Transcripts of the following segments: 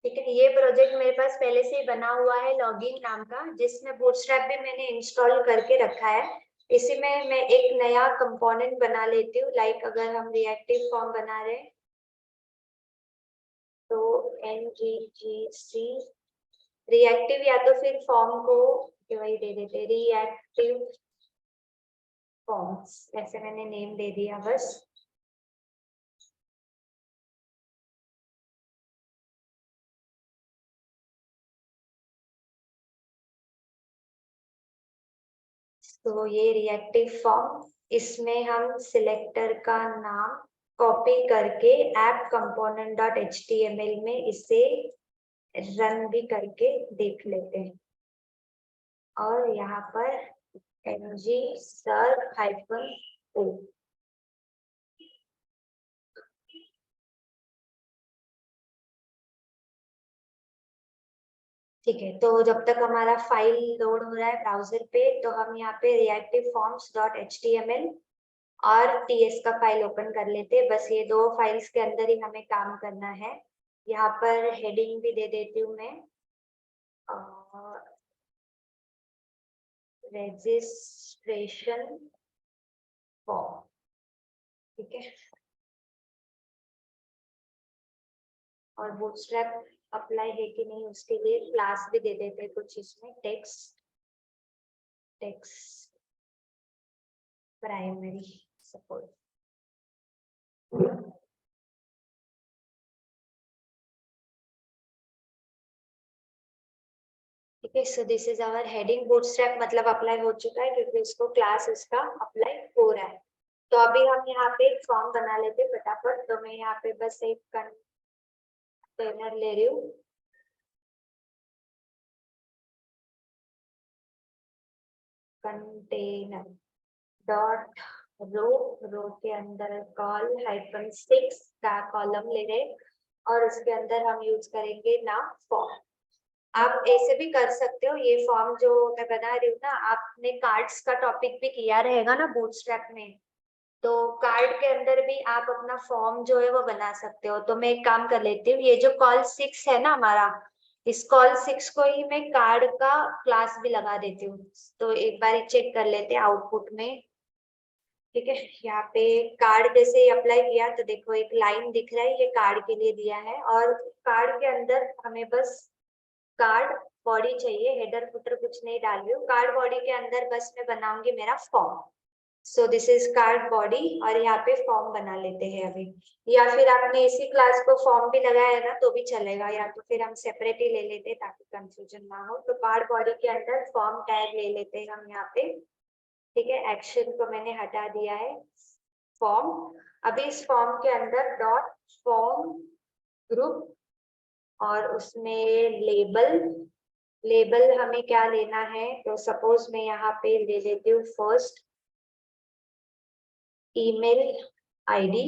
ठीक है, ये प्रोजेक्ट मेरे पास पहले से ही बना हुआ है लॉगिन नाम का, जिसमें बूटस्ट्रैप भी मैंने इंस्टॉल करके रखा है। इसी में मैं एक नया कंपोनेंट बना लेती हूँ। लाइक अगर हम रिएक्टिव फॉर्म बना रहे हैं तो nggc रिएक्टिव, या तो फिर फॉर्म को वही दे देते रिएक्टिव फॉर्म्स, ऐसे मैंने नेम दे दिया बस। तो ये रिएक्टिव फॉर्म, इसमें हम सिलेक्टर का नाम कॉपी करके ऐप कंपोनेंट डॉट एचटीएमएल में इसे रन भी करके देख लेते हैं। और यहाँ पर ng sir-o, ठीक है। तो जब तक हमारा फाइल लोड हो रहा है ब्राउजर पे, तो हम यहाँ पे reactive forms डॉट html और ts का फाइल ओपन कर लेते हैं। बस ये दो फाइल्स के अंदर ही हमें काम करना है। यहाँ पर हेडिंग भी दे देती हूँ मैं, रजिस्ट्रेशन फॉर्म, ठीक है। और बूटस्ट्रैप अप्लाई है कि नहीं उसके लिए क्लास भी दे देते हैं कुछ इसमें, टेक्स्ट प्राइमरी सपोर्ट। ठीक है, so this is our heading. Bootstrap मतलब अप्लाई हो चुका है क्योंकि इसको क्लास इसका अप्लाई हो रहा है। तो अभी हम यहाँ पे एक फॉर्म बना लेते फटाफट। तो मैं यहाँ पे बस एक कंटेनर ले रही हूँ। कंटेनर डॉट रो के अंदर col-6 का कॉलम ले रहे, और उसके अंदर हम यूज करेंगे नाम फॉर्म। आप ऐसे भी कर सकते हो। ये फॉर्म जो मैं बना रही हूँ ना, आपने कार्ड्स का टॉपिक भी किया रहेगा ना बूटस्ट्रैप में, तो कार्ड के अंदर भी आप अपना फॉर्म जो है वो बना सकते हो। तो मैं एक काम कर लेती हूँ, ये जो col-6 है ना हमारा, इस col-6 को ही मैं कार्ड का क्लास भी लगा देती हूँ। तो एक बार चेक कर लेते हैं आउटपुट में। ठीक है, यहाँ पे कार्ड जैसे ही अप्लाई किया तो देखो एक लाइन दिख रहा है, ये कार्ड के लिए दिया है। और कार्ड के अंदर हमें बस कार्ड बॉडी चाहिए, हेडर फुटर कुछ नहीं डाल रही हूँ। कार्ड बॉडी के अंदर बस मैं बनाऊंगी मेरा form. So this is called body, और यहाँ पे फॉर्म बना लेते हैं अभी। या फिर आपने इसी क्लास को फॉर्म भी लगाया है ना तो भी चलेगा, या तो फिर हम सेपरेट ही ले लेते हैं ताकि कंफ्यूजन ना हो। तो कार्ड बॉडी के अंदर फॉर्म टैग ले लेते हैं हम यहाँ पे। ठीक है, एक्शन को मैंने हटा दिया है, फॉर्म। अभी इस फॉर्म के अंदर डॉट फॉर्म ग्रुप, और उसमें लेबल हमें क्या लेना है, तो सपोज मैं यहाँ पे ले लेती हूँ फर्स्ट ईमेल आईडी।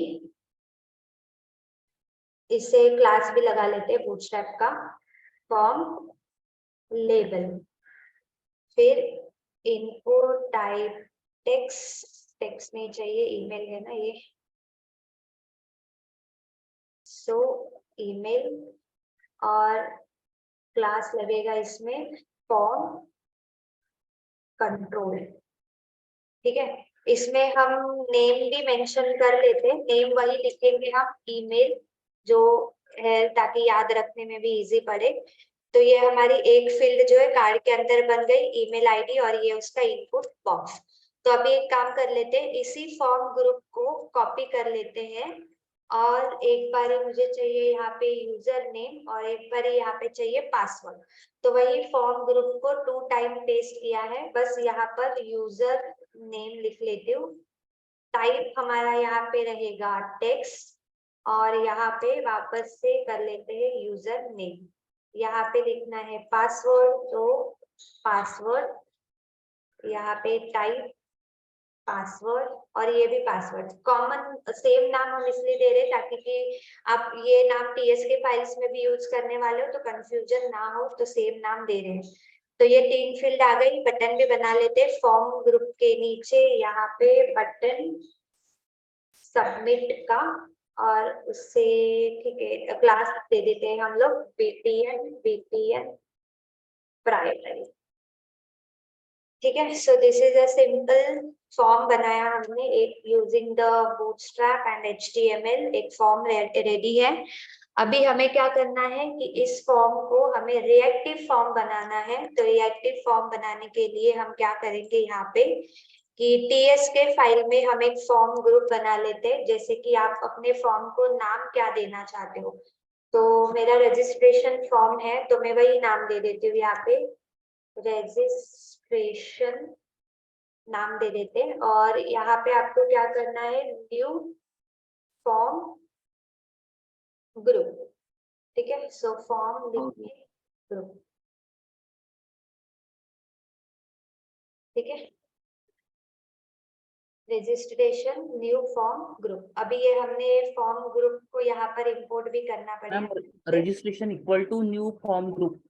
इससे क्लास भी लगा लेते हैं बूटस्ट्रैप का, फॉर्म लेबल। फिर इनको टाइप टेक्स्ट नहीं चाहिए, ईमेल है ना ये, सो ईमेल। और क्लास लगेगा इसमें फॉर्म कंट्रोल। ठीक है, इसमें हम नेम भी मेंशन कर लेते हैं। नेम वही लिखेंगे हम, ईमेल जो है, ताकि याद रखने में भी इजी पड़े। तो ये हमारी एक फील्ड जो है कार्ड के अंदर बन गई, ईमेल आईडी, और ये उसका इनपुट बॉक्स। तो अभी एक काम कर लेते हैं, इसी फॉर्म ग्रुप को कॉपी कर लेते हैं, और एक बार मुझे चाहिए यहाँ पे यूजर नेम, और एक बार यहाँ पे चाहिए पासवर्ड। तो वही फॉर्म ग्रुप को 2 टाइम पेस्ट किया है, बस यहाँ पर यूजर नेम लिख लेती हूँ। टाइप हमारा यहाँ पे रहेगा टेक्स्ट, और यहाँ पे वापस से कर लेते हैं यूजर नेम। यहाँ पे लिखना है पासवर्ड, तो पासवर्ड यहाँ पे टाइप पासवर्ड, और ये भी पासवर्ड कॉमन सेम नाम हम इसलिए दे रहे ताकि कि आप ये नाम टीएस के फाइल्स में भी यूज करने वाले हो तो कंफ्यूजन ना हो, तो सेम नाम दे रहे हैं। तो ये 3 फील्ड आ गई। बटन भी बना लेते हैं फॉर्म ग्रुप के नीचे, यहाँ पे बटन सबमिट का, और उससे ठीक है क्लास दे देते हैं हम लोग बीटीएन प्राइमरी। ठीक है, so this is a simple form बनाया हमने एक using the bootstrap and HTML. एक फॉर्म रेडी है। अभी हमें क्या करना है कि इस फॉर्म को हमें रिएक्टिव फॉर्म बनाना है। तो रिएक्टिव फॉर्म बनाने के लिए हम क्या करेंगे यहाँ पे कि टीएस के फाइल में हम एक फॉर्म ग्रुप बना लेते हैं। जैसे कि आप अपने फॉर्म को नाम क्या देना चाहते हो, तो मेरा रजिस्ट्रेशन फॉर्म है तो मैं वही नाम दे देती हूँ यहाँ पे, रजिस्ट्रेशन नाम दे देते हैं। और यहाँ पे आपको क्या करना है, न्यू फॉर्म ग्रुप। ठीक है, सो फॉर्म लिखिए ग्रुप। ठीक है, रजिस्ट्रेशन न्यू फॉर्म ग्रुप। अभी ये हमने फॉर्म ग्रुप को यहाँ पर इंपोर्ट भी करना मैम पड़ेगा। Registration equal to new form group.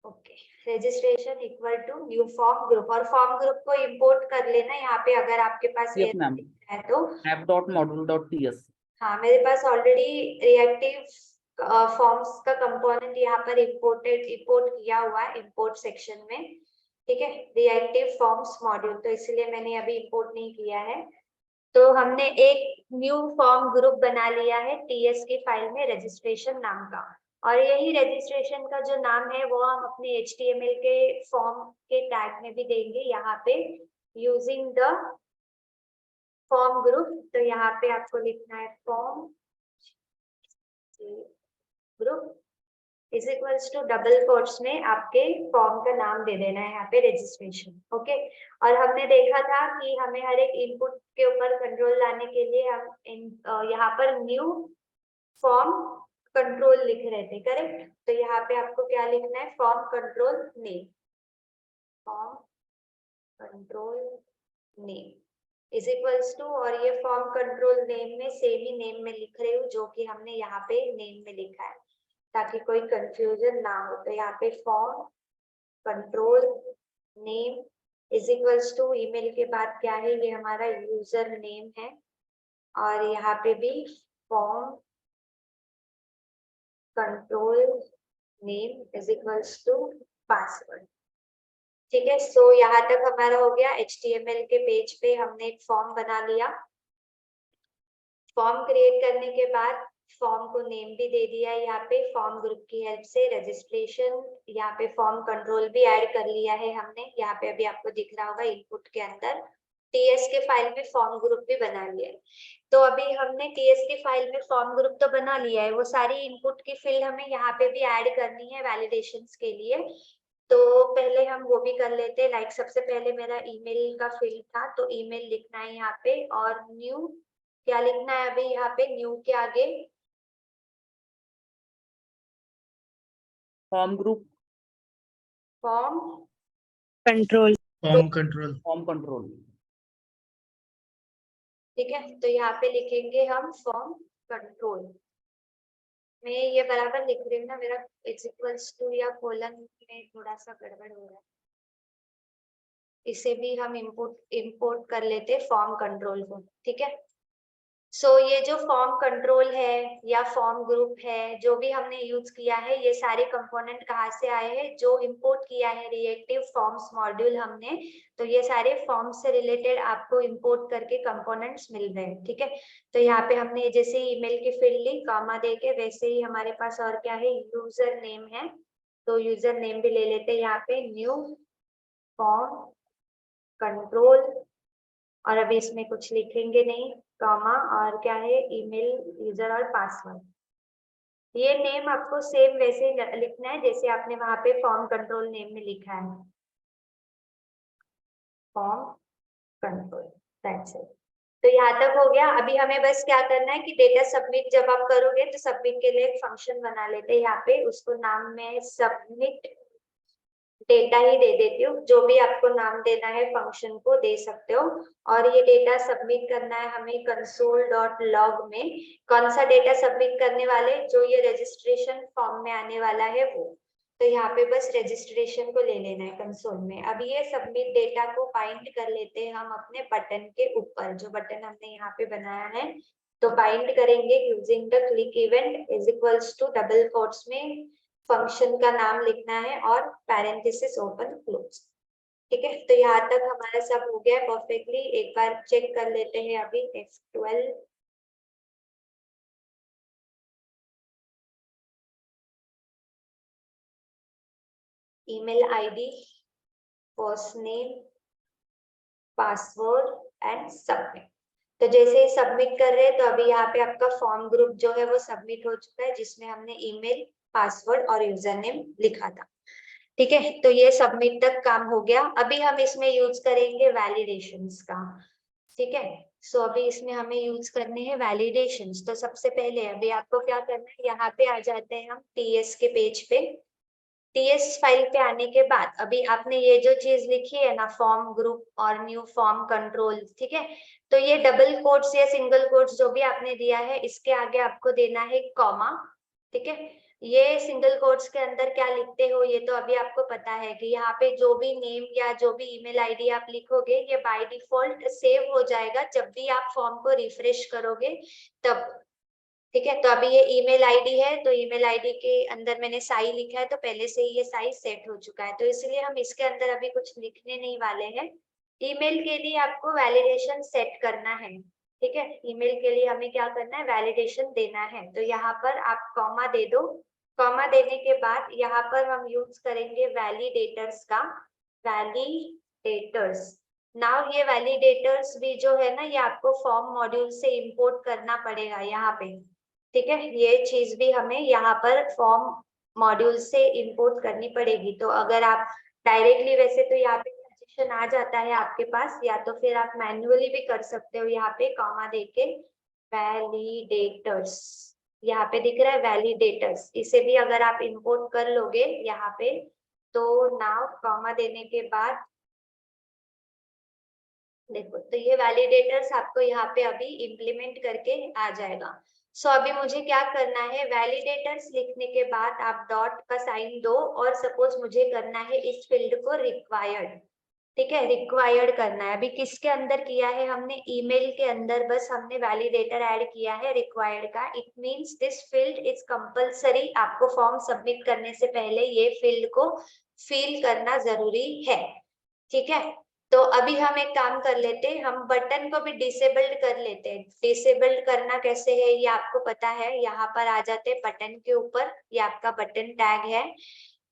Okay, registration equal to new form group. और फॉर्म ग्रुप को इंपोर्ट कर लेना यहाँ पे अगर आपके पास यस मैम, है तो। app.module.ts। हाँ, मेरे पास ऑलरेडी रिएक्टिव फॉर्म्स का कंपोनेंट यहाँ पर इंपोर्ट किया हुआ है इंपोर्ट सेक्शन में। ठीक है, रिएक्टिव फॉर्म्स मॉड्यूल, तो इसलिए मैंने अभी इंपोर्ट नहीं किया है। तो हमने एक न्यू फॉर्म ग्रुप बना लिया है टीएस की फाइल में रजिस्ट्रेशन नाम का। और यही रजिस्ट्रेशन का जो नाम है वो हम अपने एचटीएमएल के फॉर्म के टैग में भी देंगे यहाँ पे, यूजिंग द फॉर्म ग्रुप। तो यहाँ पे आपको लिखना है form group is equals to double quotes में आपके फॉर्म का नाम दे देना है यहाँ पे रजिस्ट्रेशन। ओके, और हमने देखा था कि हमें हर एक इनपुट के ऊपर कंट्रोल लाने के लिए हम यहाँ पर न्यू फॉर्म कंट्रोल लिख रहे थे, करेक्ट। तो यहाँ पे आपको क्या लिखना है, form control name, form control name is equals to, और ये फॉर्म कंट्रोल नेम में सेम ही नेम में लिख रही हूँ जो कि हमने यहाँ पे नेम में लिखा है ताकि कोई कंफ्यूजन ना हो। तो यहाँ पे form control name is equals to, email के बाद क्या है, ये हमारा यूजर नेम है। और यहाँ पे भी form control name is equals to password. ठीक है, सो यहाँ तक हमारा हो गया। एचटीएमएल के पेज पे हमने एक फॉर्म बना लिया। फॉर्म क्रिएट करने के बाद फॉर्म को नेम भी दे दिया है यहाँ पे फॉर्म ग्रुप की हेल्प से। रजिस्ट्रेशन यहाँ पे फॉर्म कंट्रोल भी ऐड कर लिया है हमने, यहाँ पे अभी आपको दिख रहा होगा इनपुट के अंदर। टीएस के फाइल में फॉर्म ग्रुप भी बना लिया है। तो अभी हमने टीएस की फाइल में फॉर्म ग्रुप तो बना लिया है, वो सारी इनपुट की फील्ड हमें यहाँ पे भी ऐड करनी है वैलिडेशंस के लिए। तो पहले हम वो भी कर लेते हैं। लाइक सबसे पहले मेरा ईमेल का फील्ड था, तो ईमेल लिखना है यहाँ पे। और न्यू क्या लिखना है अभी यहाँ पे, न्यू के आगे form group, form control, form control. ठीक है, तो यहाँ पे लिखेंगे हम फॉर्म कंट्रोल। मैं ये बराबर लिख रही हूँ ना, मेरा इक्वल्स टू या कोलन में थोड़ा सा गड़बड़ हो रहा है। इसे भी हम इंपोर्ट कर लेते फॉर्म कंट्रोल को। ठीक है, सो ये जो फॉर्म कंट्रोल है या फॉर्म ग्रुप है जो भी हमने यूज किया है, ये सारे कंपोनेंट कहाँ से आए हैं, जो इंपोर्ट किया है रिएक्टिव फॉर्म्स मॉड्यूल हमने। तो ये सारे फॉर्म से रिलेटेड आपको इंपोर्ट करके कंपोनेंट्स मिल रहे हैं। ठीक है, तो यहाँ पे हमने जैसे ईमेल की फील्ड ली कॉमा देके, वैसे ही हमारे पास और क्या है, यूजर नेम है। तो यूजर नेम भी ले लेते हैं यहाँ पे, न्यू फॉर्म कंट्रोल। और अभी इसमें कुछ लिखेंगे नहीं, कॉमा और क्या है, ईमेल यूजर और पासवर्ड। ये नेम आपको सेम वैसे ही लिखना है जैसे आपने वहां पे फॉर्म कंट्रोल नेम में लिखा है, फॉर्म कंट्रोल, दैट्स इट। तो यहाँ तक हो गया। अभी हमें बस क्या करना है कि डेटा सबमिट जब आप करोगे तो सबमिट के लिए एक फंक्शन बना लेते हैं यहाँ पे, उसको नाम में सबमिट डेटा ही दे देती हूँ। जो भी आपको नाम देना है फंक्शन को दे सकते हो। और ये डेटा सबमिट करना है हमें console.log में। कौन सा डेटा सबमिट करने वाले, जो ये रजिस्ट्रेशन फॉर्म में आने वाला है वो। तो यहाँ पे बस रजिस्ट्रेशन को ले लेना है कंसोल में। अब ये सबमिट डेटा को बाइंड कर लेते हैं हम अपने बटन के ऊपर, जो बटन हमने यहाँ पे बनाया है। तो बाइंड करेंगे using the click event is equals to double quotes में फंक्शन का नाम लिखना है और पैरेंथेसिस ओपन क्लोज। ठीक है, तो यहाँ तक हमारा सब हो गया परफेक्टली। एक बार चेक कर लेते हैं अभी F12। Email ID, first name, password and submit. तो जैसे ही सबमिट कर रहे हैं तो अभी यहाँ पे आपका फॉर्म ग्रुप जो है वो सबमिट हो चुका है, जिसमें हमने ईमेल, पासवर्ड और यूजर नेम लिखा था। ठीक है, तो ये सबमिट तक काम हो गया। अभी हम इसमें यूज करेंगे वैलिडेशंस का। ठीक है, सो अभी इसमें हमें यूज करने हैं वैलिडेशंस। तो सबसे पहले अभी आपको क्या करना है, यहाँ पे आ जाते हैं हम टीएस के पेज पे। टीएस फाइल पे आने के बाद अभी आपने ये जो चीज लिखी है ना, फॉर्म ग्रुप और न्यू फॉर्म कंट्रोल, ठीक है, तो ये डबल कोट्स या सिंगल कोट्स जो भी आपने दिया है, इसके आगे आपको देना है कॉमा। ठीक है, ये सिंगल कोट्स के अंदर क्या लिखते हो ये तो अभी आपको पता है कि यहाँ पे जो भी नेम या जो भी ईमेल आईडी आप लिखोगे ये बाय डिफॉल्ट सेव हो जाएगा जब भी आप फॉर्म को रिफ्रेश करोगे तब। ठीक है, तो अभी ये ईमेल आईडी है, तो ईमेल आईडी के अंदर मैंने साई लिखा है, तो पहले से ही ये साई सेट हो चुका है, तो इसलिए हम इसके अंदर अभी कुछ लिखने नहीं वाले हैं। ईमेल के लिए आपको वैलिडेशन सेट करना है। ठीक है, ईमेल के लिए हमें क्या करना है, वैलिडेशन देना है। तो यहाँ पर आप कॉमा दे दो। कॉमा देने के बाद यहाँ पर हम यूज करेंगे वैलिडेटर्स का, वैलिडेटर्स। नाउ ये वैलिडेटर्स भी जो है ना, ये आपको फॉर्म मॉड्यूल से इंपोर्ट करना पड़ेगा यहाँ पे। ठीक है, ये चीज भी हमें यहाँ पर फॉर्म मॉड्यूल से इंपोर्ट करनी पड़ेगी। तो अगर आप डायरेक्टली, वैसे तो यहाँ पे सजेशन आ जाता है आपके पास, या तो फिर आप मैन्युअली भी कर सकते हो, यहाँ पे कॉमा देके वैलिडेटर्स, यहाँ पे दिख रहा है वैलिडेटर्स, इसे भी अगर आप इंपोर्ट कर लोगे यहाँ पे, तो नाउ कॉमा देने के बाद देखो, तो ये वैलिडेटर्स आपको यहाँ पे अभी इम्प्लीमेंट करके आ जाएगा। सो अभी मुझे क्या करना है, वैलिडेटर्स लिखने के बाद आप डॉट का साइन दो, और सपोज मुझे करना है इस फील्ड को रिक्वायर्ड। ठीक है, रिक्वायर्ड करना है। अभी किसके अंदर किया है हमने, ईमेल के अंदर बस हमने वैलिडेटर ऐड किया है रिक्वायर्ड का। It means this field is compulsory, आपको फॉर्म सबमिट करने से पहले ये फील्ड को फिल करना जरूरी है। ठीक है, तो अभी हम एक काम कर लेते हैं, हम बटन को भी डिसेबल्ड कर लेते हैं। डिसेबल्ड करना कैसे है ये आपको पता है, यहाँ पर आ जाते हैं बटन के ऊपर, ये आपका बटन टैग है।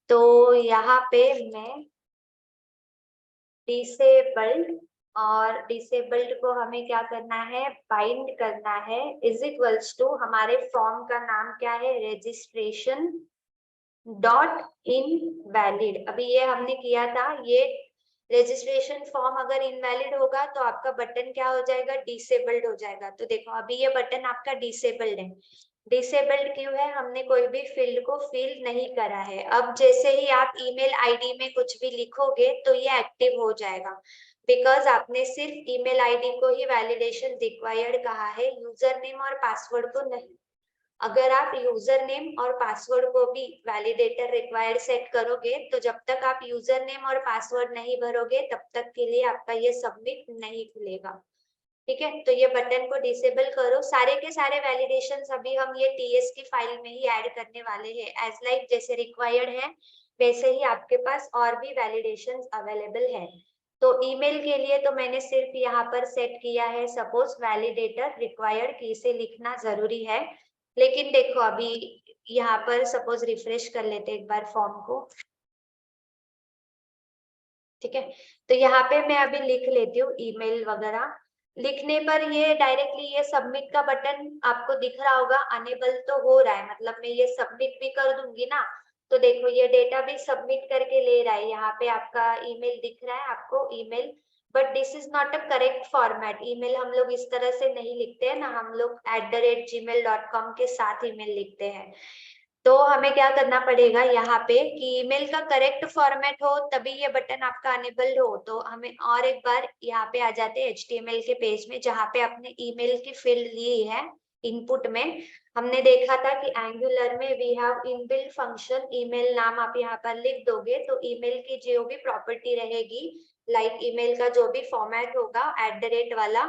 तो यहाँ पे मैं डिसेबल्ड, और डिसेबल्ड को हमें क्या करना है, बाइंड करना है, इज इक्वल्स टू हमारे फॉर्म का नाम क्या है, रजिस्ट्रेशन डॉट इनवैलिड। अभी ये हमने किया था, ये रजिस्ट्रेशन फॉर्म अगर इनवैलिड होगा तो आपका बटन क्या हो जाएगा, डिसेबल्ड हो जाएगा। तो देखो अभी ये बटन आपका डिसेबल्ड है। डिसेबल्ड क्यों है, हमने कोई भी फील्ड को फिल नहीं करा है। अब जैसे ही आप ईमेल आईडी में कुछ भी लिखोगे तो ये एक्टिव हो जाएगा, बिकॉज आपने सिर्फ ईमेल आईडी को ही वैलिडेशन रिक्वायर्ड कहा है, यूजर नेम और पासवर्ड को नहीं। अगर आप यूजर नेम और पासवर्ड को भी वैलिडेटर रिक्वायर्ड सेट करोगे, तो जब तक आप यूजर नेम और पासवर्ड नहीं भरोगे तब तक के लिए आपका ये सबमिट नहीं खुलेगा। ठीक है, तो ये बटन को डिसेबल करो। सारे के सारे वैलिडेशंस अभी हम ये टीएस की फाइल में ही ऐड करने वाले हैं। एज लाइक जैसे रिक्वायर्ड है वैसे ही आपके पास और भी वैलिडेशंस अवेलेबल है। तो ईमेल के लिए तो मैंने सिर्फ यहाँ पर सेट किया है, सपोज वैलिडेटर रिक्वायर्ड की से लिखना जरूरी है। लेकिन देखो अभी यहाँ पर सपोज रिफ्रेश कर लेते एक बार फॉर्म को। ठीक है, तो यहाँ पे मैं अभी लिख लेती हूँ ईमेल वगैरह। लिखने पर ये डायरेक्टली ये सबमिट का बटन आपको दिख रहा होगा, अनेबल तो हो रहा है, मतलब मैं ये सबमिट भी कर दूंगी ना, तो देखो ये डेटा भी सबमिट करके ले रहा है। यहाँ पे आपका ईमेल दिख रहा है आपको, email, but this is not a correct format. Email हम लोग इस तरह से नहीं लिखते हैं ना, हम लोग @gmail.com के साथ ईमेल लिखते हैं। तो हमें क्या करना पड़ेगा यहाँ पे कि ईमेल का करेक्ट फॉर्मेट हो तभी ये बटन आपका अनेबल्ड हो। तो हमें और एक बार यहाँ पे आ जाते हैं HTML के पेज में, जहाँ पे आपने ईमेल की फील्ड ली है, इनपुट में हमने देखा था कि एंगुलर में we have inbuilt function email नाम आप यहाँ पर लिख दोगे तो ईमेल की जो भी प्रॉपर्टी रहेगी लाइक ईमेल का जो भी फॉर्मेट होगा @ वाला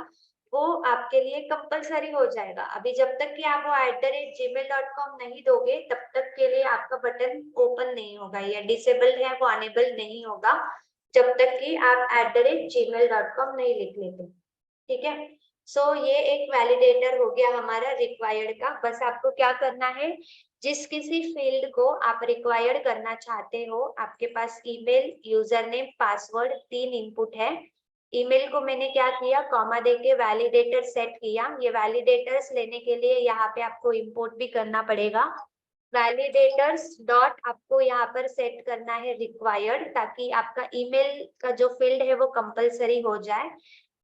वो आपके लिए कंपलसरी हो जाएगा। अभी जब तक कि आप वो @gmail.com नहीं दोगे तब तक के लिए आपका बटन ओपन नहीं होगा या डिसेबल्ड है वो अनेबल नहीं होगा जब तक कि आप @gmail.com नहीं लिख लेते। ठीक है, सो ये एक वैलिडेटर हो गया हमारा रिक्वायर्ड का। बस आपको क्या करना है, जिस किसी फील्ड को आप रिक्वायर्ड करना चाहते हो, आपके पास email, user name, password 3 input है। ईमेल को मैंने क्या किया, कॉमा देके वैलिडेटर सेट किया। ये वैलिडेटर्स लेने के लिए यहाँ पे आपको इंपोर्ट भी करना पड़ेगा। वैलिडेटर्स डॉट आपको यहाँ पर सेट करना है रिक्वायर्ड, ताकि आपका ईमेल का जो फील्ड है वो कंपलसरी हो जाए।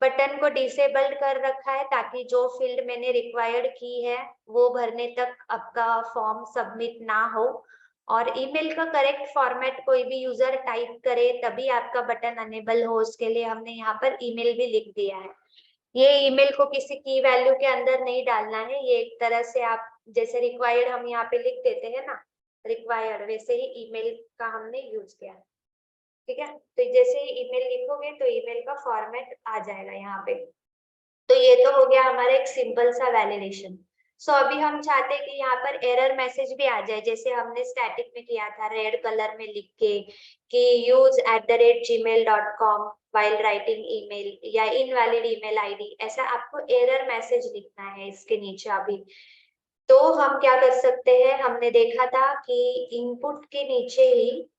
बटन को डिसेबल्ड कर रखा है ताकि जो फील्ड मैंने रिक्वायर्ड की है वो भरने तक आपका फॉर्म सबमिट ना हो। और ईमेल का करेक्ट फॉर्मेट कोई भी यूजर टाइप करे तभी आपका बटन अनेबल हो, उसके लिए हमने यहाँ पर ईमेल भी लिख दिया है। ये ईमेल को किसी की वैल्यू के अंदर नहीं डालना है, ये एक तरह से आप जैसे रिक्वायर्ड हम यहाँ पे लिख देते हैं ना रिक्वायर्ड, वैसे ही ईमेल का हमने यूज किया। ठीक है, तो जैसे ही ईमेल लिखोगे तो ईमेल का फॉर्मेट आ जाएगा यहाँ पे। तो ये तो हो गया हमारा एक सिंपल सा वैलिडेशन। सो अभी हम चाहते हैं कि यहाँ पर एरर मैसेज भी आ जाए, जैसे हमने स्टैटिक में किया था रेड कलर में लिख के कि use @gmail.com while writing email या इनवैलिड ईमेल आईडी, ऐसा आपको एरर मैसेज लिखना है इसके नीचे। अभी तो हम क्या कर सकते हैं, हमने देखा था कि इनपुट के नीचे ही,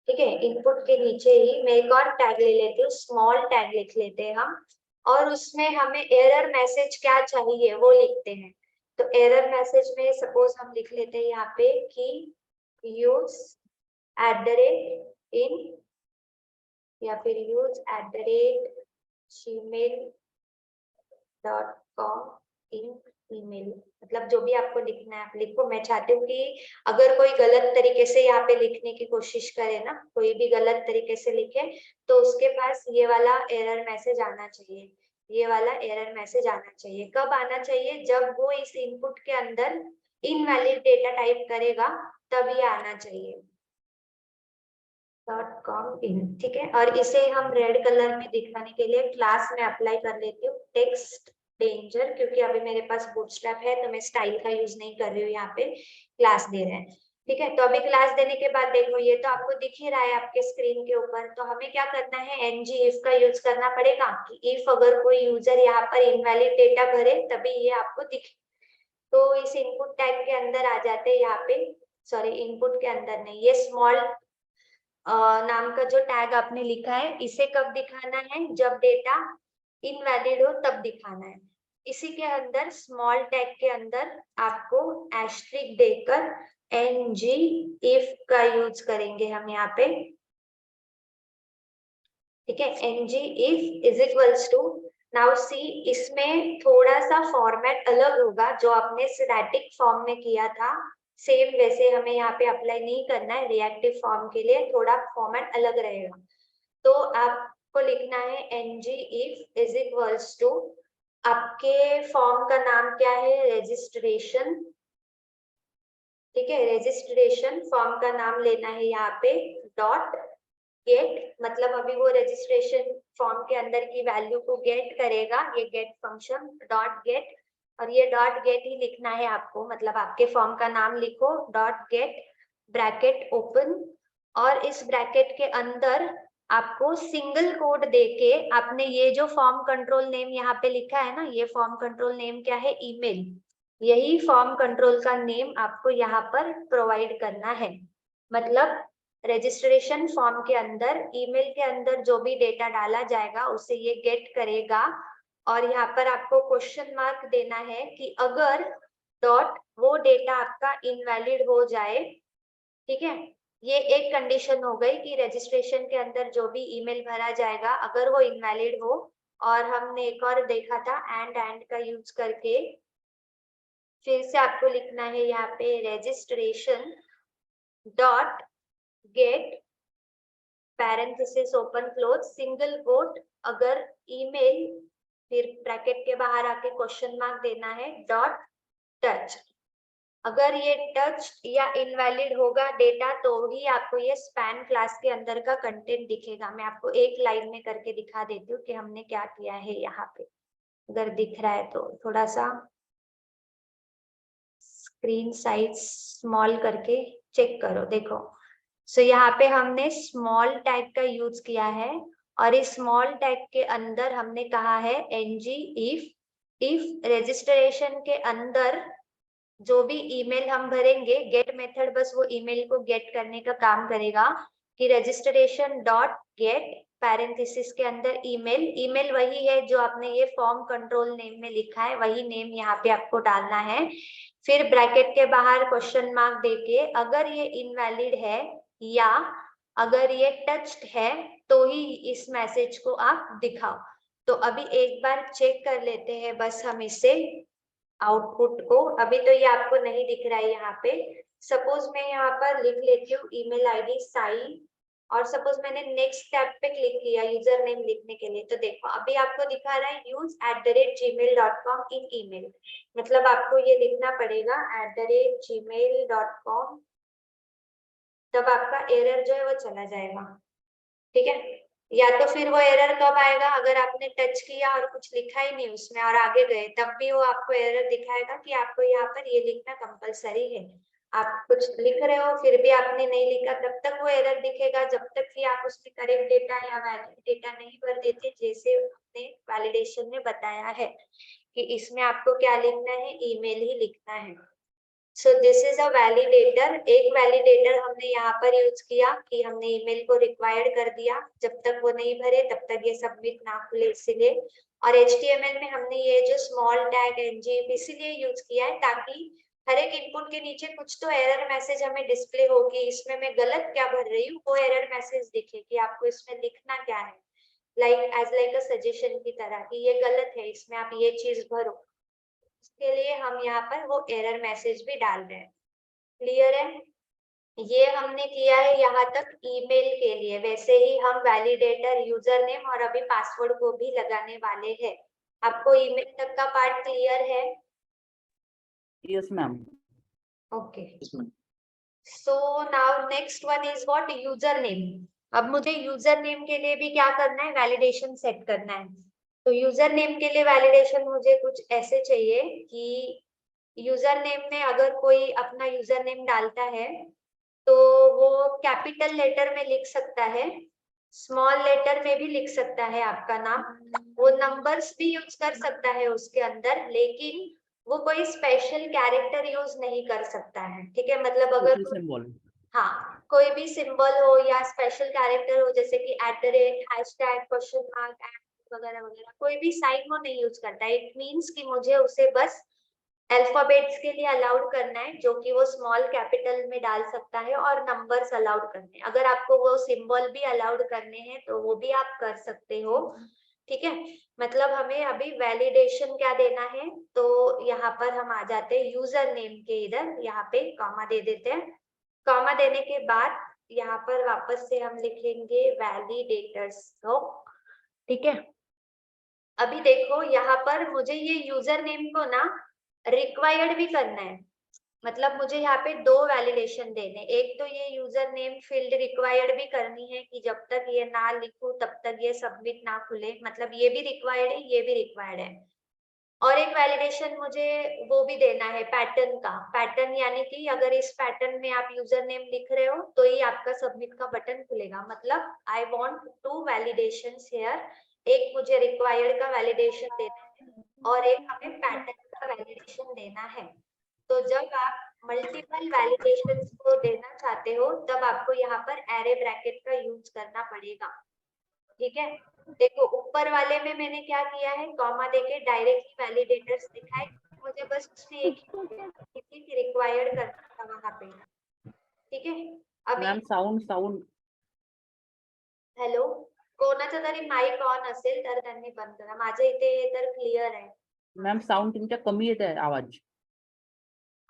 ठीक है, इनपुट के नीचे ही मैं एक और टैग ले लेती हूँ, स्मॉल टैग लिख लेते हैं हम, और उसमें हमें एरर मैसेज क्या चाहिए वो लिखते हैं। तो एरर मैसेज में सपोज हम लिख लेते हैं यहाँ पे कि यूज @in या फिर यूज @gmail.com इन ईमेल, मतलब जो भी आपको लिखना है आप लिखो। मैं चाहती हूँ कि अगर कोई गलत तरीके से यहाँ पे लिखने की कोशिश करे ना, कोई भी गलत तरीके से लिखे तो उसके पास ये वाला एरर मैसेज आना चाहिए। ये वाला एरर मैसेज आना चाहिए कब आना चाहिए, जब वो इस इनपुट के अंदर इनवैलिड डेटा टाइप करेगा तब ये आना चाहिए .com इन। ठीक है, और इसे हम रेड कलर में दिखाने के लिए क्लास में अप्लाई कर लेती हूँ टेक्स्ट डेंजर, क्योंकि अभी मेरे पास बूटस्ट्रैप है तो मैं स्टाइल का यूज नहीं कर रही हूँ, यहाँ पे क्लास दे रहे हैं। ठीक है, तो अभी क्लास देने के बाद देखो ये तो आपको दिख ही रहा है आपके स्क्रीन के ऊपर। तो हमें क्या करना है, ng if का यूज करना पड़ेगा कि इफ अगर कोई यूजर यहाँ पर इनवैलिड डेटा भरे तभी ये आपको दिखे। तो इस इनपुट टैग के अंदर आ जाते हैं यहाँ पे, सॉरी इनपुट के अंदर नहीं, ये स्मॉल नाम का जो टैग आपने लिखा है इसे कब दिखाना है, जब डेटा इनवैलिड हो तब दिखाना है। इसी के अंदर स्मॉल टैग के अंदर आपको एस्ट्रिक देकर ng if का यूज करेंगे हम यहाँ पे। ठीक है, ng if is equals to, now see इसमें थोड़ा सा फॉर्मेट अलग होगा, जो आपने स्टैटिक फॉर्म में किया था सेम वैसे हमें यहाँ पे अप्लाई नहीं करना है। रिएक्टिव फॉर्म के लिए थोड़ा फॉर्मेट अलग रहेगा। तो आपको लिखना है ng if is equals to, आपके फॉर्म का नाम क्या है, रजिस्ट्रेशन। ठीक है, रजिस्ट्रेशन फॉर्म का नाम लेना है यहाँ पे डॉट गेट, मतलब अभी वो रजिस्ट्रेशन फॉर्म के अंदर की वैल्यू को गेट करेगा, ये गेट फंक्शन डॉट गेट, और ये डॉट गेट ही लिखना है आपको, मतलब आपके फॉर्म का नाम लिखो डॉट गेट ब्रैकेट ओपन, और इस ब्रैकेट के अंदर आपको सिंगल कोड देके आपने ये जो फॉर्म कंट्रोल नेम यहाँ पे लिखा है ना, ये फॉर्म कंट्रोल नेम क्या है, ईमेल, यही फॉर्म कंट्रोल का नेम आपको यहाँ पर प्रोवाइड करना है। मतलब रजिस्ट्रेशन फॉर्म के अंदर ईमेल के अंदर जो भी डेटा डाला जाएगा उसे ये गेट करेगा, और यहाँ पर आपको क्वेश्चन मार्क देना है कि अगर डॉट वो डेटा आपका इनवैलिड हो जाए। ठीक है, ये एक कंडीशन हो गई कि रजिस्ट्रेशन के अंदर जो भी ईमेल भरा जाएगा अगर वो इनवैलिड हो। और हमने एक और देखा था एंड का यूज करके, फिर से आपको लिखना है यहाँ पे registration dot get parenthesis open close single quote, अगर ईमेल, फिर ब्रैकेट के बाहर आके क्वेश्चन मार्क देना है डॉट टच। अगर ये टच या इनवैलिड होगा डेटा तो ही आपको ये स्पैन क्लास के अंदर का कंटेंट दिखेगा। मैं आपको एक लाइन में करके दिखा देती हूँ कि हमने क्या किया है यहाँ पे। अगर दिख रहा है तो थोड़ा सा स्क्रीन साइज स्मॉल करके चेक करो, देखो। सो यहाँ पे हमने स्मॉल टैग का यूज किया है और इस स्मॉल टैग के अंदर हमने कहा है एनजी इफ रजिस्ट्रेशन के अंदर जो भी ईमेल हम भरेंगे, गेट मेथड बस वो ईमेल को गेट करने का काम करेगा कि रजिस्ट्रेशन डॉट गेट पैरेंथेसिस के अंदर ईमेल वही है जो आपने ये फॉर्म कंट्रोल नेम में लिखा है, वही नेम यहाँ पे आपको डालना है। फिर ब्रैकेट के बाहर क्वेश्चन मार्क देके अगर ये इनवैलिड है या अगर ये टच्ड है तो ही इस मैसेज को आप दिखाओ। तो अभी एक बार चेक कर लेते हैं बस हम इसे आउटपुट को। अभी तो ये आपको नहीं दिख रहा है यहाँ पे। सपोज मैं यहाँ पर लिख लेती हूँ ईमेल आईडी साई और सपोज मैंने नेक्स्ट टैब पे क्लिक किया यूजर नेम लिखने के लिए, तो देखो अभी आपको दिखा रहा है use@gmail.com इन ईमेल। मतलब आपको ये लिखना पड़ेगा @gmail.com, तब आपका एरर जो है वो चला जाएगा। ठीक है, या तो फिर वो एरर कब आएगा अगर आपने टच किया और कुछ लिखा ही नहीं उसमें और आगे गए, तब भी वो आपको एरर दिखाएगा कि आपको यहाँ पर ये लिखना कंपलसरी है। आप कुछ लिख रहे हो फिर भी आपने नहीं लिखा, तब तक वो एरर दिखेगा जब तक कि आप उसमें करेक्ट डेटा या वैलिड डेटा नहीं भर देते, जैसे हमने वैलिडेशन में बताया है कि इसमें आपको क्या लिखना है, ईमेल ही लिखना है। So this is a validator. एक वैलिडेटर हमने यहाँ पर यूज किया कि हमने ईमेल को रिक्वायर्ड कर दिया, जब तक वो नहीं भरे तब तक ये सबमिट ना खुले इसीलिए। और HTML में हमने ये जो स्मॉल टैग ngif इसीलिए यूज किया है ताकि हर एक इनपुट के नीचे कुछ तो एरर मैसेज हमें डिस्प्ले होगी, इसमें मैं गलत क्या भर रही हूँ वो एरर मैसेज दिखे कि आपको इसमें लिखना क्या है, लाइक अ सजेशन की तरह कि ये गलत है इसमें आप ये चीज भरो। इसके लिए हम यहाँ पर वो एरर मैसेज भी डाल रहे हैं। क्लियर है? ये हमने किया है यहाँ तक ईमेल के लिए। वैसे ही हम वैलिडेटर यूजर नेम और अभी पासवर्ड को भी लगाने वाले हैं। आपको ईमेल तक का पार्ट क्लियर है? Yes, ma'am. Okay, so now next one is what, user name. अब मुझे यूजर नेम के लिए भी क्या करना है, वैलिडेशन सेट करना है। तो यूजर नेम के लिए वैलिडेशन मुझे कुछ ऐसे चाहिए कि यूजर नेम में अगर कोई अपना यूजर नेम डालता है तो वो कैपिटल लेटर में लिख सकता है, स्मॉल लेटर में भी लिख सकता है आपका नाम, वो नंबर्स भी यूज कर सकता है उसके अंदर, लेकिन वो कोई स्पेशल कैरेक्टर यूज नहीं कर सकता है। ठीक है, मतलब अगर Social symbol. हाँ कोई भी सिंबल हो या स्पेशल कैरेक्टर हो जैसे कि @ हैशटैग क्वेश्चन मार्क वगैरह वगैरह, कोई भी साइन वो नहीं यूज करता है। इट मीन्स कि मुझे उसे बस अल्फाबेट्स के लिए अलाउड करना है जो कि वो स्मॉल कैपिटल में डाल सकता है और नंबर्स अलाउड करने हैं। अगर आपको वो सिंबल भी अलाउड करने हैं तो वो भी आप कर सकते हो। ठीक है, मतलब हमें अभी वैलिडेशन क्या देना है, तो यहाँ पर हम आ जाते हैं यूजर नेम के इधर, यहाँ पे कॉमा दे देते हैं। कॉमा देने के बाद यहाँ पर वापस से हम लिखेंगे वैलिडेटर्स को। ठीक है, अभी देखो यहाँ पर मुझे ये यूजर नेम को ना रिक्वायर्ड भी करना है। मतलब मुझे यहाँ पे दो वैलिडेशन देने, एक तो ये यूजर नेम फील्ड रिक्वायर्ड भी करनी है कि जब तक ये ना लिखूं तब तक ये सबमिट ना खुले, मतलब ये भी रिक्वायर्ड है ये भी रिक्वायर्ड है। और एक वैलिडेशन मुझे वो भी देना है पैटर्न का, पैटर्न यानी कि अगर इस पैटर्न में आप यूजर नेम लिख रहे हो तो ही आपका सबमिट का बटन खुलेगा। मतलब आई वांट 2 वैलिडेशंस हियर, एक मुझे रिक्वायर्ड का वैलिडेशन देना है और एक हमें पैटर्न का वैलिडेशन देना है। तो जब आप मल्टीपल वैलिडेशंस को देना चाहते हो तब आपको यहाँ पर एरे ब्रैकेट का यूज करना पड़ेगा। ठीक है, देखो ऊपर वाले में मैंने क्या किया है, कॉमा देके डायरेक्टली वैलिडेटर्स दिखाए, मुझे बस उसमें एक ही रिक्वायर्ड करना था वहां पे। ठीक है, अभी Ma'am, sound. हॅलो, कोणाचा तरी माईक ऑन असेल तर त्यांनी बंद करा, माझ्या इथे तर क्लिअर आहे। Ma'am, sound तुमच्या कमी येत आहे आवाज.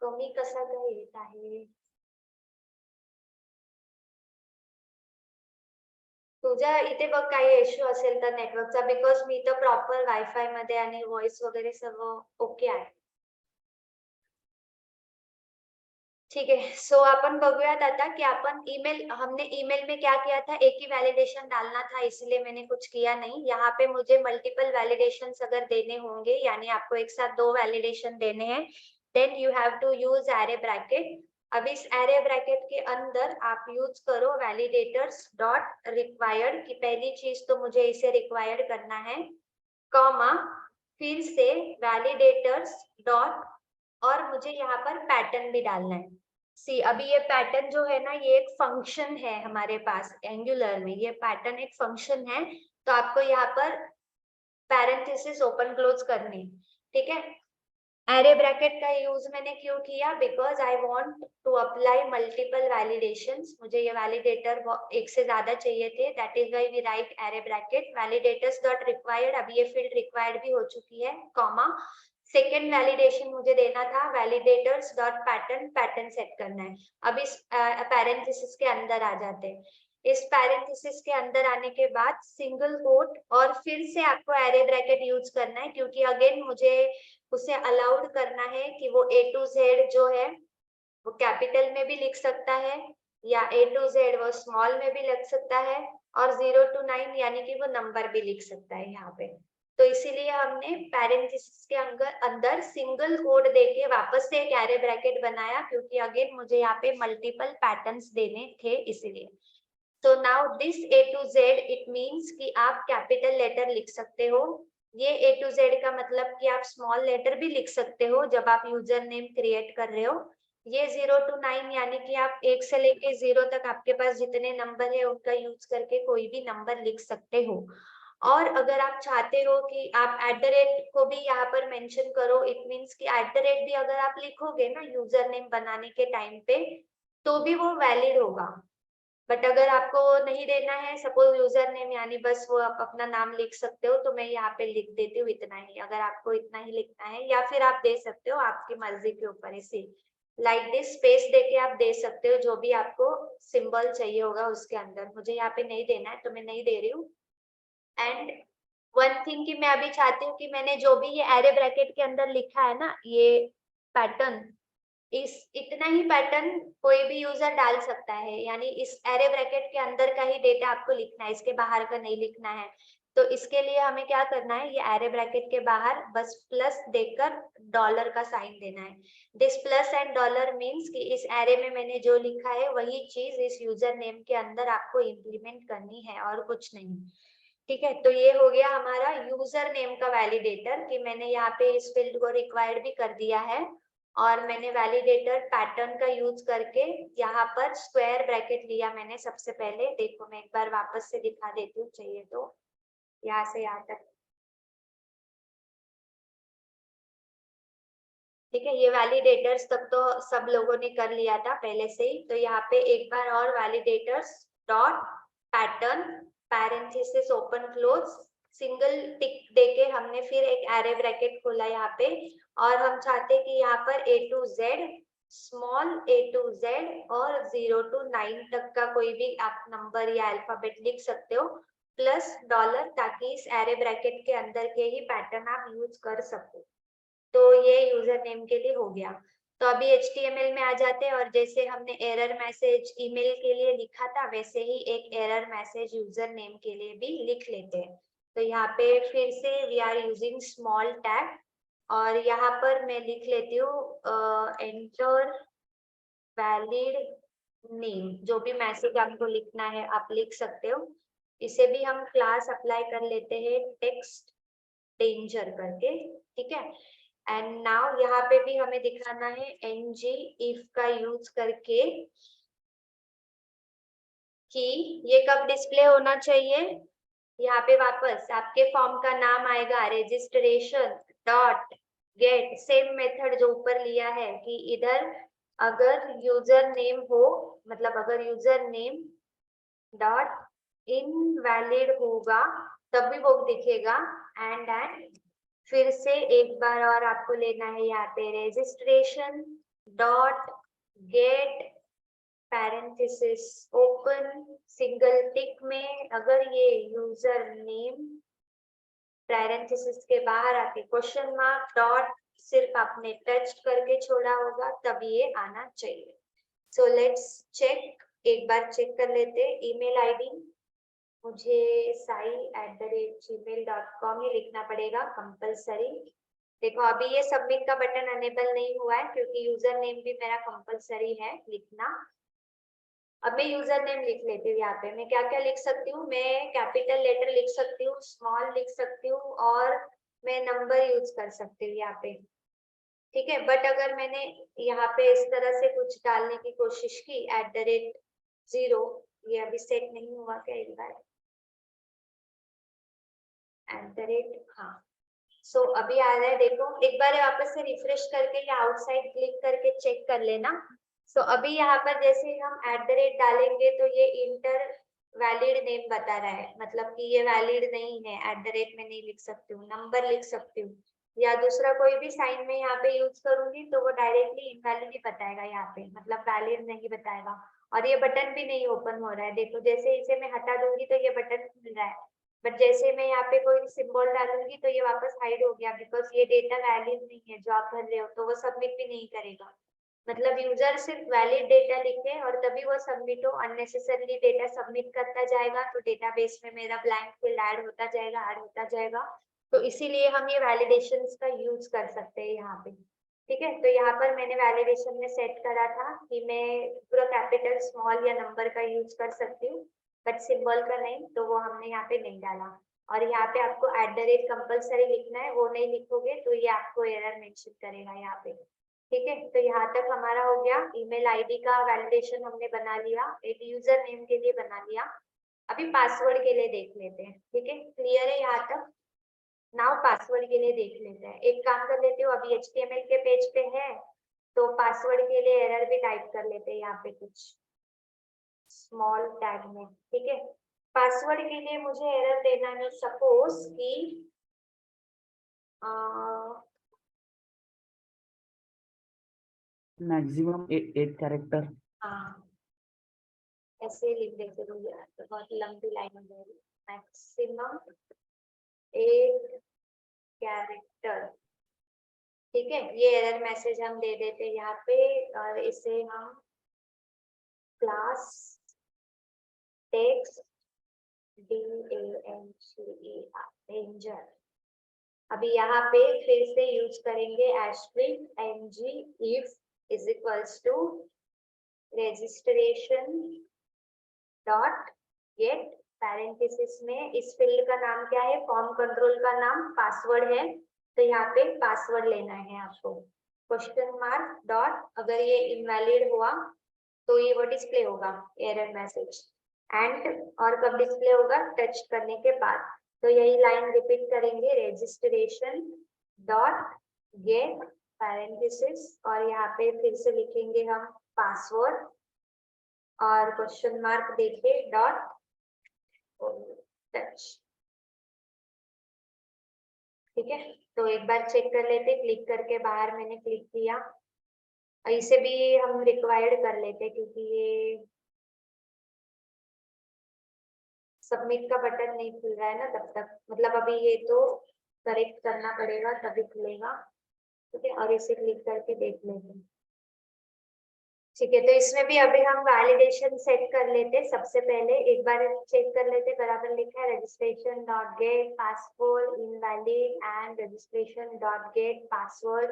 कमी कसा काय येत आहे? तुझ्या इथे बघ काही इश्यू असेल तर नेटवर्कचा, बिकॉज मी तर प्रॉपर वायफाय मध्ये आणि व्हॉइस वगैरे सर्व ओके आहे। ठीक आहे. सो आपण बघूयात आता की आपण हमने ईमेल में क्या किया था, एक ही वैलिडेशन डालना था, इसलिए मैंने कुछ किया नहीं. यहाँ पे मुझे मल्टीपल वैलिडेशंस अगर देने होंगे, यानी आपको एक साथ 2 वैलिडेशन देने हैं, then you have to use array bracket. अब इस एरे ब्रैकेट के अंदर आप यूज करो वैलिडेटर्स डॉट रिक्वायर्ड, की पहली चीज तो मुझे इसे रिक्वायर्ड करना है, कॉमा फिर से वैलिडेटर्स डॉट, और मुझे यहाँ पर पैटर्न भी डालना है. सी अभी ये पैटर्न जो है ना, ये एक फंक्शन है हमारे पास एंगुलर में, ये पैटर्न एक फंक्शन है, तो आपको यहाँ पर पैरेंथेसिस ओपन क्लोज करनी, ठीक है. एरे ब्रैकेट का यूज मैंने क्यों किया, because I want to apply multiple validations. मुझे ये वैलिडेटर एक से ज्यादा चाहिए थे, that is why we write array bracket validators dot required. अब ये फील्ड रिक्वायर्ड भी हो चुकी है, कॉमा सेकेंड वैलिडेशन मुझे देना था validators dot pattern, pattern set करना है. अब इस पैरेंथेसिस के अंदर आ जाते हैं. इस पैरेंथेसिस के अंदर आने के बाद सिंगल कोट, और फिर से आपको एरे ब्रैकेट यूज करना है, क्योंकि अगेन मुझे उसे अलाउड करना है कि वो A to Z जो है वो कैपिटल में भी लिख सकता है, या A to Z वो स्मॉल में भी लिख सकता है, और 0 to 9 यानी कि वो नंबर भी लिख सकता है यहाँ पे. तो इसीलिए हमने पैरेंथेसिस के अंदर सिंगल कोड देके वापस से एक एरे ब्रैकेट बनाया, क्योंकि अगेन मुझे यहाँ पे मल्टीपल पैटर्न्स देने थे इसीलिए. तो now this A to Z it means कि आप कैपिटल लेटर लिख सकते हो. ये A to Z का मतलब कि आप स्मॉल लेटर भी लिख सकते हो जब आप यूजर नेम क्रिएट कर रहे हो. ये 0 to 9 यानी कि आप 1 से लेके 0 तक आपके पास जितने नंबर है उनका यूज करके कोई भी नंबर लिख सकते हो. और अगर आप चाहते हो कि आप @ को भी यहाँ पर मेंशन करो, इट मीन्स कि @ भी अगर आप लिखोगे ना यूजर नेम बनाने के टाइम पे, तो भी वो वैलिड होगा. बट अगर आपको नहीं देना है, सपोज यूजर नेम यानी बस वो आप अपना नाम लिख सकते हो, तो मैं यहाँ पे लिख देती हूँ इतना ही. अगर आपको इतना ही लिखना है, या फिर आप दे सकते हो, आपकी मर्जी के ऊपर है. इसी लाइक दिस स्पेस देके आप दे सकते हो जो भी आपको सिंबल चाहिए होगा उसके अंदर. मुझे यहाँ पे नहीं देना है तो मैं नहीं दे रही हूँ. एंड वन थिंग कि मैं अभी चाहती हूँ कि मैंने जो भी ये एरे ब्रैकेट के अंदर लिखा है ना, ये पैटर्न, इस इतना ही पैटर्न कोई भी यूजर डाल सकता है, यानी इस एरे ब्रैकेट के अंदर का ही डेटा आपको लिखना है, इसके बाहर का नहीं लिखना है. तो इसके लिए हमें क्या करना है, ये एरे ब्रैकेट के बाहर बस प्लस देकर डॉलर का साइन देना है. This plus and dollar means कि इस एरे में मैंने जो लिखा है वही चीज इस यूजर नेम के अंदर आपको इम्प्लीमेंट करनी है और कुछ नहीं. ठीक है, तो ये हो गया हमारा यूजर नेम का वैलिडेटर, कि मैंने यहाँ पे इस फील्ड को रिक्वायर्ड भी कर दिया है, और मैंने वैलिडेटर पैटर्न का यूज करके यहाँ पर स्क्वायर ब्रैकेट लिया मैंने सबसे पहले. देखो मैं एक बार वापस से दिखा देती हूँ, चाहिए तो यहाँ से यहाँ तक. ठीक है, ये वैलिडेटर्स तक तो सब लोगों ने कर लिया था पहले से ही. तो यहाँ पे एक बार और validators dot pattern parenthesis open close single tick देके हमने फिर एक एरे ब्रैकेट खोला यहाँ पे, और हम चाहते कि यहाँ पर A to Z small A to Z और 0 to 9 तक का कोई भी आप नंबर या अल्फाबेट लिख सकते हो, प्लस डॉलर, ताकि इस एरे ब्रैकेट के अंदर के ही पैटर्न आप यूज कर सको. तो ये यूजर नेम के लिए हो गया. तो अभी HTML में आ जाते हैं, और जैसे हमने एरर मैसेज ईमेल के लिए लिखा था, वैसे ही एक एरर मैसेज यूजर नेम के लिए भी लिख लेते हैं. तो यहाँ पे फिर से we are using small tag, और यहाँ पर मैं लिख लेती हूँ एंटर वैलिड नेम. जो भी मैसेज आपको लिखना है आप लिख सकते हो. इसे भी हम क्लास अप्लाई कर लेते हैं टेक्स्ट डेंजर करके. ठीक है, एंड नाउ यहाँ पे भी हमें दिखाना है ng if का यूज करके कि ये कब डिस्प्ले होना चाहिए. यहाँ पे वापस आपके फॉर्म का नाम आएगा registration dot gate, same method जो ऊपर लिया है, कि इधर अगर यूजर नेम हो, मतलब अगर यूजर नेम डॉट इनवैलिड होगा तब भी वो दिखेगा. एंड फिर से एक बार और आपको लेना है यहाँ पे registration dot get parenthesis open single tick में, अगर ये यूजर नेम पैरेंथेसिस के बाहर आके क्वेश्चन मार्क डॉट सिर्फ आपने टच करके छोड़ा होगा तब ये आना चाहिए. सो लेट्स चेक, एक बार चेक कर लेते। ईमेल आईडी मुझे sai@gmail.com ही लिखना पड़ेगा कंपलसरी। देखो अभी ये सबमिट का बटन अनेबल नहीं हुआ है क्योंकि यूजर नेम भी मेरा कंपलसरी है लिखना। अब मैं यूजर नेम लिख लेती हूँ। यहाँ पे मैं क्या क्या लिख सकती हूँ, मैं कैपिटल लेटर लिख सकती हूँ, स्मॉल लिख सकती हूँ और मैं नंबर यूज कर सकती हूँ यहाँ पे, ठीक है। बट अगर मैंने यहाँ पे इस तरह से कुछ डालने की कोशिश की @0, ये अभी सेट नहीं हुआ क्या, एक बार हाँ। सो अभी आ रहा है, देखो एक बार वापस से रिफ्रेश करके या आउटसाइड क्लिक करके चेक कर लेना। सो अभी यहाँ पर जैसे हम डालेंगे तो ये इंटर वैलिड नेम बता रहा है, मतलब कि ये वैलिड नहीं है। में नहीं लिख सकती हूँ, नंबर लिख सकती हूँ या दूसरा कोई भी साइन में यहाँ पे यूज करूंगी तो वो डायरेक्टली इनवैलिड ही बताएगा यहाँ पे, मतलब वैलिड नहीं बताएगा। और ये बटन भी नहीं ओपन हो रहा है, देखो जैसे इसे मैं हटा दूंगी तो ये बटन खुल रहा है, बट जैसे मैं यहाँ पे कोई सिंबल डालूंगी तो ये वापस हाइड हो गया, बिकॉज ये डेटा वैलिड नहीं है जो आप भर रहे हो, तो वो सबमिट भी नहीं करेगा। मतलब यूजर सिर्फ वैलिड डेटा लिखे और तभी वो सबमिट हो, अननेसेसरली डेटा सबमिट करता जाएगा तो डेटाबेस में मेरा ब्लैंक फील्ड ऐड होता जाएगा। तो इसीलिए हम ये वैलिडेशन का यूज कर सकते हैं यहाँ पे, ठीक है। तो यहाँ पर मैंने वैलिडेशन में सेट करा था कि मैं पूरा कैपिटल, स्मॉल या नंबर का यूज कर सकती हूँ, बट सिंबल का नहीं, तो वो हमने यहाँ पे नहीं डाला। और यहाँ पे आपको कंपलसरी लिखना है, वो नहीं लिखोगे तो ये आपको एरर मेंशन करेगा यहाँ पे, ठीक है। तो यहाँ तक हमारा हो गया। ईमेल आईडी का वैलिडेशन हमने बना लिया, एक यूजर नेम के लिए बना लिया। अभी पासवर्ड के लिए देख लेते हैं, ठीक है। क्लियर है यहाँ तक? नाउ पासवर्ड के लिए देख लेते हैं। एक काम कर लेते हो, अभी HTML के पेज पे है तो पासवर्ड के लिए एरर भी टाइप कर लेते हैं यहाँ पे कुछ स्मॉल टैग में, ठीक है। पासवर्ड के लिए मुझे एरर देना है, सपोज कि मैक्सिमम 8 कैरेक्टर। हाँ ऐसे लिख देते हो यार, तो बहुत लंबी लाइन हो जाएगी। मैक्सिमम 8 कैरेक्टर, ठीक है। ये एरर मैसेज हम दे देते हैं यहाँ पे और इसे हम क्लास टेक्स्ट डेंजर, अभी यहाँ पे फिर से यूज करेंगे *ng if is equals to registration dot get parenthesis में इस फील्ड का नाम क्या है, फॉर्म कंट्रोल का नाम पासवर्ड है, तो यहाँ पे पासवर्ड लेना है आपको। क्वेश्चन मार्क डॉट, अगर ये इनवैलिड हुआ तो ये वो डिस्प्ले होगा एरर मैसेज, एंड और कब डिस्प्ले होगा, टच करने के बाद। तो यही लाइन रिपीट करेंगे, रजिस्ट्रेशन डॉट गेट पैरेंथेसिस और यहाँ पे फिर से लिखेंगे हम पासवर्ड और क्वेश्चन मार्क देके डॉट टच, ठीक है। तो एक बार चेक कर लेते, क्लिक करके बाहर मैंने क्लिक किया, इसे भी हम रिक्वायर्ड कर लेते क्योंकि ये सबमिट का बटन नहीं खुल रहा है ना तब तक, मतलब अभी ये तो करेक्ट करना पड़ेगा तभी खुलेगा, ठीक है। और इसे क्लिक करके देख लेते हैं, ठीक है। तो इसमें भी अभी हम वैलिडेशन सेट कर लेते, सबसे पहले एक बार चेक कर लेते बराबर लिखा है registration dot gate password invalid and registration dot gate password,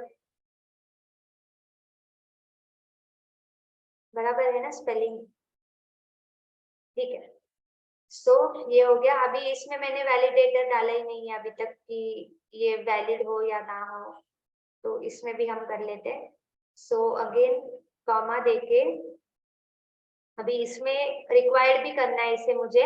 बराबर है ना स्पेलिंग, ठीक है। सो ये हो गया। अभी इसमें मैंने वैलिडेटर डाला ही नहीं है अभी तक कि ये वैलिड हो या ना हो, तो इसमें भी हम कर लेते हैं। सो अगेन कॉमा देके अभी इसमें रिक्वायर्ड भी करना है इसे मुझे,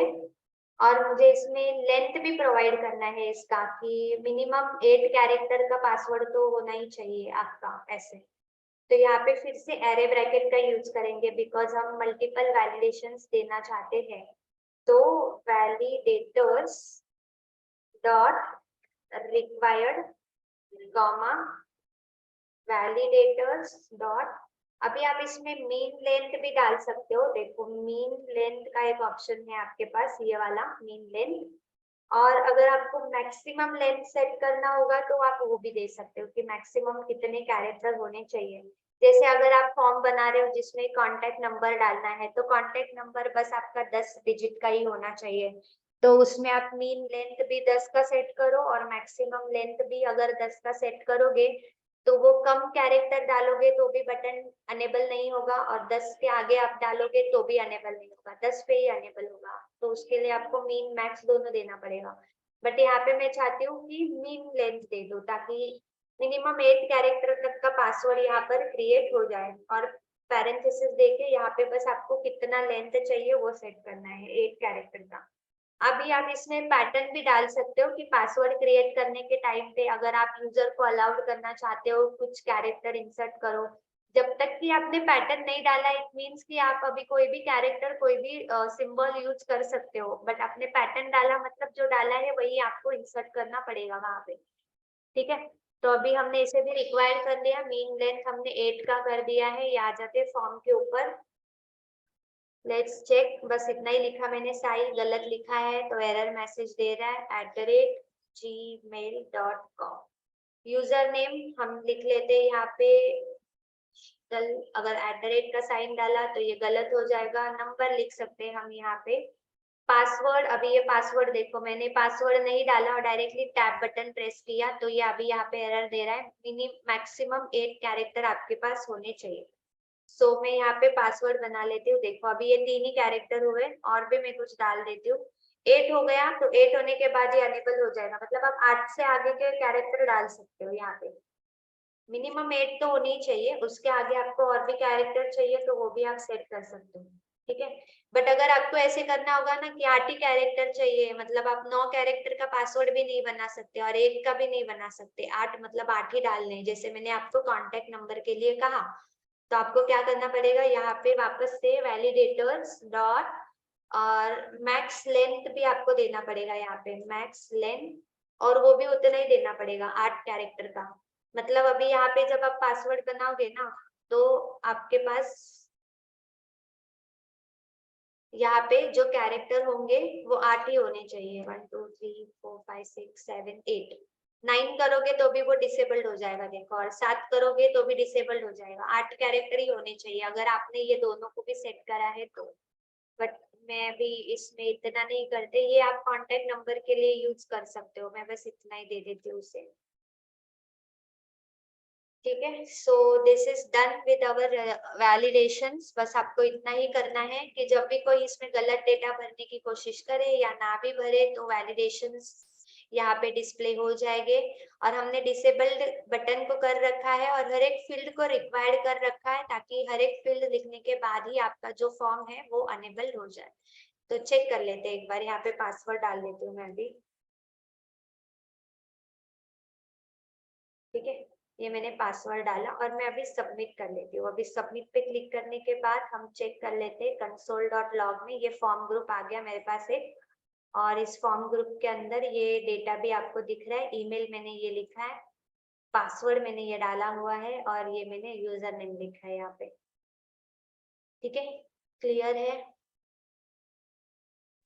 और मुझे इसमें लेंथ भी प्रोवाइड करना है इसका कि मिनिमम 8 कैरेक्टर का पासवर्ड तो होना ही चाहिए आपका ऐसे। तो यहाँ पे फिर से एरे ब्रैकेट का यूज करेंगे बिकॉज हम मल्टीपल वैलिडेशंस देना चाहते हैं। तो validators dot required comma validators dot, अभी आप इसमें मीन लेंथ भी डाल सकते हो, देखो मीन लेंथ का एक ऑप्शन है आपके पास, ये वाला मीन लेंथ। और अगर आपको मैक्सिमम लेंथ सेट करना होगा तो आप वो भी दे सकते हो कि मैक्सिमम कितने कैरेक्टर होने चाहिए। जैसे अगर आप फॉर्म बना रहे हो जिसमें कांटेक्ट नंबर डालना है, तो कांटेक्ट नंबर बस आपका 10 डिजिट का ही होना चाहिए। तो उसमें आप मीन लेंथ भी 10 का सेट करो और मैक्सिमम लेंथ भी अगर 10 का सेट करोगे तो वो कम कैरेक्टर डालोगे तो भी बटन अनेबल नहीं होगा, और 10 के आगे आप डालोगे तो भी अनेबल नहीं होगा, 10 पे ही अनेबल होगा। तो उसके लिए आपको मीन मैक्स दोनों देना पड़ेगा। बट यहाँ पे मैं चाहती हूँ कि मीन लेंथ दे दो ताकि मिनिमम 8 कैरेक्टर तक का पासवर्ड यहाँ पर क्रिएट हो जाए, और पैरेंथेसिस देके यहाँ पे बस आपको कितना लेंथ चाहिए वो सेट करना है 8 कैरेक्टर का। अभी आप इसमें पैटर्न भी डाल सकते हो कि पासवर्ड क्रिएट करने के टाइम पे अगर आप यूजर को अलाउड करना चाहते हो कुछ कैरेक्टर इंसर्ट करो, जब तक कि आपने पैटर्न नहीं डाला इट मीन्स कि आप अभी कोई भी कैरेक्टर कोई भी सिंबल यूज कर सकते हो, बट आपने पैटर्न डाला मतलब जो डाला है वही आपको इंसर्ट करना पड़ेगा वहां पे। ठीक है, तो अभी हमने इसे भी रिक्वायर कर लिया, मीन लेंथ हमने 8 का कर दिया है। ये आ जाते फॉर्म के ऊपर, लेट्स चेक। बस इतना ही लिखा मैंने, साई गलत लिखा है तो एरर मैसेज दे रहा है @gmail.com। यूजर नेम हम लिख लेते हैं यहाँ पे, चल अगर @ का साइन डाला तो ये गलत हो जाएगा। नंबर लिख सकते हैं हम यहाँ पे। पासवर्ड, अभी ये पासवर्ड देखो मैंने पासवर्ड नहीं डाला और डायरेक्टली टैब बटन प्रेस किया तो ये अभी यहाँ पे एरर दे रहा है। मैक्सिमम 8 कैरेक्टर आपके पास होने चाहिए। सो मैं यहाँ पे पासवर्ड बना लेती हूँ। देखो अभी ये 3 ही कैरेक्टर हुए, और भी मैं कुछ डाल देती हूँ। 8 हो गया, तो 8 होने के बाद ये अनेबल हो जाएगा, मतलब आप 8 से आगे के कैरेक्टर डाल सकते हो यहाँ पे। मिनिमम 8 तो होनी ही चाहिए, उसके आगे आपको और भी कैरेक्टर चाहिए तो वो भी आप सेट कर सकते हो। ठीक है, बट अगर आपको ऐसे करना होगा ना कि 8 ही कैरेक्टर चाहिए, मतलब आप 9 कैरेक्टर का पासवर्ड भी नहीं बना सकते और 1 का भी नहीं बना सकते, 8 मतलब 8 ही डालने हैं, जैसे मैंने आपको कॉन्टेक्ट नंबर के लिए कहा। तो आपको क्या करना पड़ेगा, यहाँ पे वापस से वैलिडेटर्स डॉट और मैक्स लेंथ भी आपको देना पड़ेगा यहाँ पे, मैक्स लेंथ, और वो भी उतना ही देना पड़ेगा 8 कैरेक्टर का। मतलब अभी यहाँ पे जब आप पासवर्ड बनाओगे ना तो आपके पास यहाँ पे जो कैरेक्टर होंगे वो 8 ही होने चाहिए। 1 2 3 4 5 6 7 8 9 करोगे तो भी वो डिसेबल्ड हो जाएगा देखो, और 7 करोगे तो भी डिसेबल्ड हो जाएगा। 8 कैरेक्टर ही होने चाहिए अगर आपने ये दोनों को भी सेट करा है तो। बट मैं भी इसमें इतना नहीं करते, ये आप कॉन्टेक्ट नंबर के लिए यूज कर सकते हो, मैं बस इतना ही दे देती हूँ उसे। ठीक है, so this is done with our validations. बस आपको इतना ही करना है कि जब भी कोई इसमें गलत डेटा भरने की कोशिश करे या ना भी भरे तो वैलिडेशंस यहाँ पे डिस्प्ले हो जाएंगे। और हमने डिसेबल्ड बटन को कर रखा है और हर एक फील्ड को रिक्वायर्ड कर रखा है ताकि हर एक फील्ड लिखने के बाद ही आपका जो फॉर्म है वो अनेबल हो जाए। तो चेक कर लेते हैं एक बार, यहाँ पे पासवर्ड डाल देती हूँ मैं भी। ठीक है, ये मैंने पासवर्ड डाला और मैं अभी सबमिट कर लेती हूँ। अभी सबमिट पे क्लिक करने के बाद हम चेक कर लेते हैं console.log में ये फॉर्म ग्रुप आ गया मेरे पास एक, और इस फॉर्म ग्रुप के अंदर ये डेटा भी आपको दिख रहा है। ईमेल मैंने ये लिखा है, पासवर्ड मैंने ये डाला हुआ है और ये मैंने यूजर नेम लिखा है यहाँ पे। ठीक है, क्लियर है।